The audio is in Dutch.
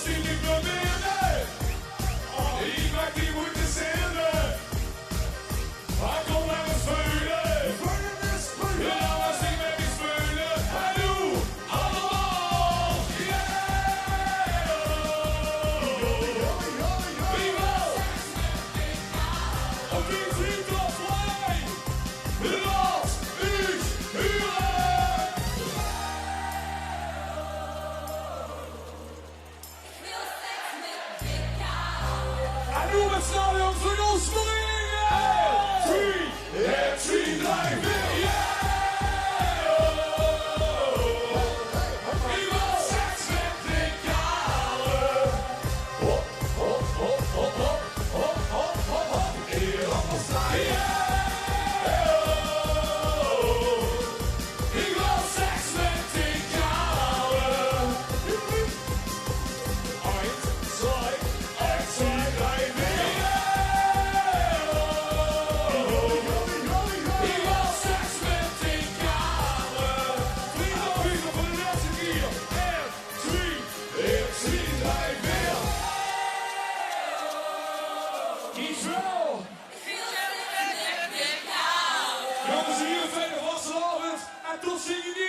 die niet meer winnen. Ik maak die moeten zenden. Hij komt naar het spelen. Ja, als ik met die spelen. Hij doet allemaal. Wie wil? Oké, vriend of mij. Laat iets huren. En nu met stadion voor ons springen. 3, 3, 3, 4. Jongens, hier een fijne vastenavond en tot ziens.